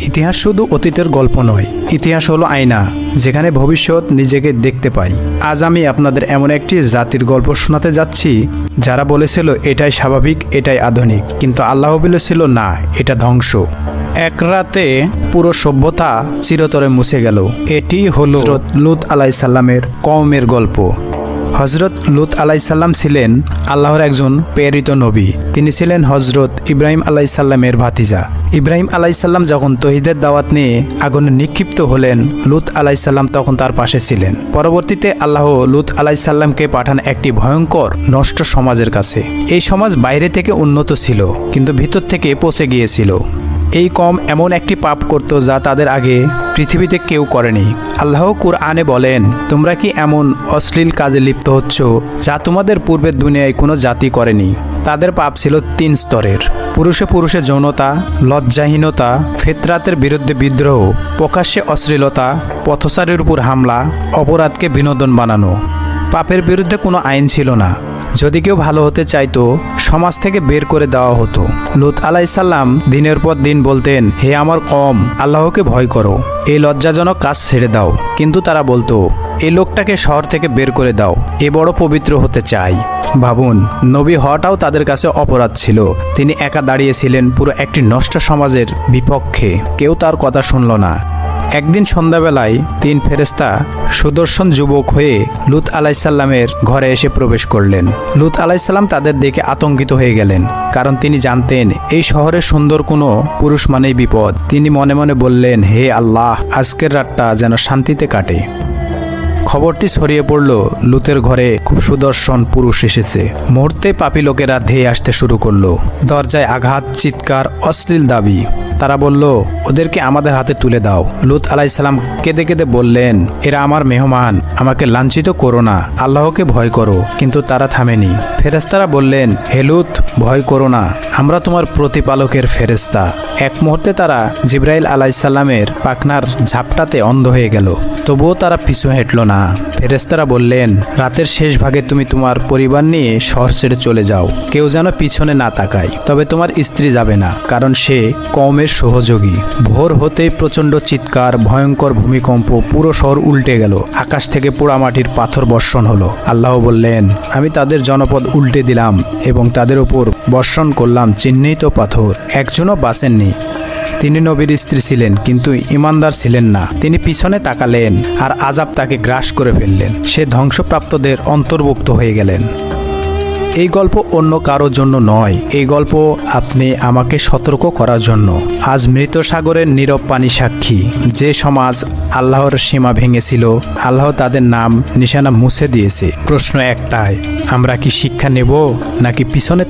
ইতিহাস শুধু অতীতের গল্প নয়, ইতিহাস হলো আয়না, যেখানে ভবিষ্যৎ নিজেকে দেখতে পাই। আজ আমি আপনাদের এমন একটি জাতির গল্প শোনাতে যাচ্ছি যারা বলেছিল এটাই স্বাভাবিক, এটাই আধুনিক, কিন্তু আল্লাহ বলেছিল না, এটা ধ্বংস। এক রাতে পুরো সভ্যতা চিরতরে মুছে গেল। এটি হলো হযরত লূত আলাইসাল্লামের কওমের গল্প। হযরত লূত আলাইসাল্লাম ছিলেন আল্লাহর একজন প্রেরিত নবী। তিনি ছিলেন হযরত ইব্রাহিম আলাইসাল্লামের ভাতিজা। ইব্রাহিম আলাইসাল্লাম যখন তৌহিদের দাওয়াত নিয়ে আগুনে নিক্ষিপ্ত হলেন, লূত আলাইসাল্লাম তখন তার পাশে ছিলেন। পরবর্তীতে আল্লাহ লূত আলাইসাল্লামকে পাঠান একটি ভয়ঙ্কর নষ্ট সমাজের কাছে। এই সমাজ বাইরে থেকে উন্নত ছিল, কিন্তু ভিতর থেকে পচে গিয়েছিল। এই কওম এমন একটি পাপ করত যা তাদের আগে পৃথিবীতে কেউ করেনি। আল্লাহ কুরআনে বলেন, তোমরা কি এমন অশ্লীল কাজে লিপ্ত হচ্ছ যা তোমাদের পূর্বের দুনিয়ায় কোনো জাতি করেনি। তাদের পাপ ছিল 3 স্তরের: পুরুষে পুরুষে যৌনতা, লজ্জাহীনতা, ফিতরাতের বিরুদ্ধে বিদ্রোহ, প্রকাশ্যে অশ্লীলতা, পথচারীর উপর হামলা, অপরাধকে বিনোদন বানানো। পাপের বিরুদ্ধে কোনো আইন ছিল না। যদি কেউ ভালো হতে চাইতো, সমাজ থেকে বের করে দেওয়া হতো। লূত আলাইসাল্লাম দিনের পর দিন বলতেন, হে আমার কওম, আল্লাহকে ভয় করো, এই লজ্জাজনক কাজ ছেড়ে দাও। কিন্তু তারা বলতো, এই লোকটাকে শহর থেকে বের করে দাও, এ বড় পবিত্র হতে চাই। ভাবুন, নবী হওয়াটাও তাদের কাছে অপরাধ ছিল। তিনি একা দাঁড়িয়েছিলেন পুরো একটি নষ্ট সমাজের বিপক্ষে। কেউ তার কথা শুনল না। একদিন সন্ধ্যাবেলায় 3 ফেরেশতা সুদর্শন যুবক হয়ে লূত আলাইসাল্লামের ঘরে এসে প্রবেশ করলেন। লূত আলাইসাল্লাম তাদের দেখে আতঙ্কিত হয়ে গেলেন, কারণ তিনি জানতেন এই শহরে সুন্দর কোনো পুরুষ মানেই বিপদ। তিনি মনে মনে বললেন, হে আল্লাহ, আজকের রাতটা যেন শান্তিতে কাটে। খবরটি ছড়িয়ে পড়ল, লূতের ঘরে খুব সুদর্শন পুরুষ এসেছে। মুহূর্তে পাপী লোকেরা ধেয়ে আসতে শুরু করলো। দরজায় আঘাত, চিৎকার, অশ্লীল দাবি। তারা বলল, ওদেরকে আমাদের হাতে তুলে দাও। লূত আলাইসাল্লাম কেঁদে কেঁদে বললেন, এরা আমার মেহমান, আমাকে লাঞ্ছিত করো না, আল্লাহকে ভয় করো। কিন্তু তারা থামেনি। ফেরেশতারা বললেন, হে লূত, ভয় করো না, আমরা তোমার প্রতিপালকের ফেরেশতা। এক মুহূর্তে তারা জিবরাইল আলাইসাল্লামের পাখনার ঝাপটাতে অন্ধ হয়ে গেল। তবুও তারা পিছু হেঁটল না। ফেরেশতারা বললেন, রাতের শেষ ভাগে তুমি তোমার পরিবার নিয়ে শহর ছেড়ে চলে যাও। কেউ যেন পিছনে না তাকায়। তবে তোমার স্ত্রী যাবে না, কারণ সে কওমের সহযোগী। ভোর হতেই প্রচণ্ড চিৎকার, ভয়ঙ্কর ভূমিকম্প, পুরো শহর উল্টে গেল। আকাশ থেকে পোড়ামাটির পাথর বর্ষণ হলো। আল্লাহ বললেন, আমি তাদের জনপদ উল্টে দিলাম এবং তাদের উপর বর্ষণ করলাম চিহ্নিত পাথর। একজনও বাঁচেননি। তিনি নবীর স্ত্রী ছিলেন, কিন্তু ইমানদার ছিলেন না। তিনি পিছনে তাকালেন আর আযাব তাকে গ্রাস করে ফেললেন। সে ধ্বংসপ্রাপ্তদের অন্তর্ভুক্ত হয়ে গেলেন। এই গল্প অন্য কারোর জন্য নয়, এই গল্প আপনি আমাকে সতর্ক করার জন্য। আজ মৃত সাগরের নীরব পানি সাক্ষী। যে সমাজ আল্লাহর সীমা ভেঙেছিল, আল্লাহ তাদের নাম নিশানা মুছে দিয়েছে। প্রশ্ন একটাই, আমরা কি শিক্ষা নেব নাকি পিছনে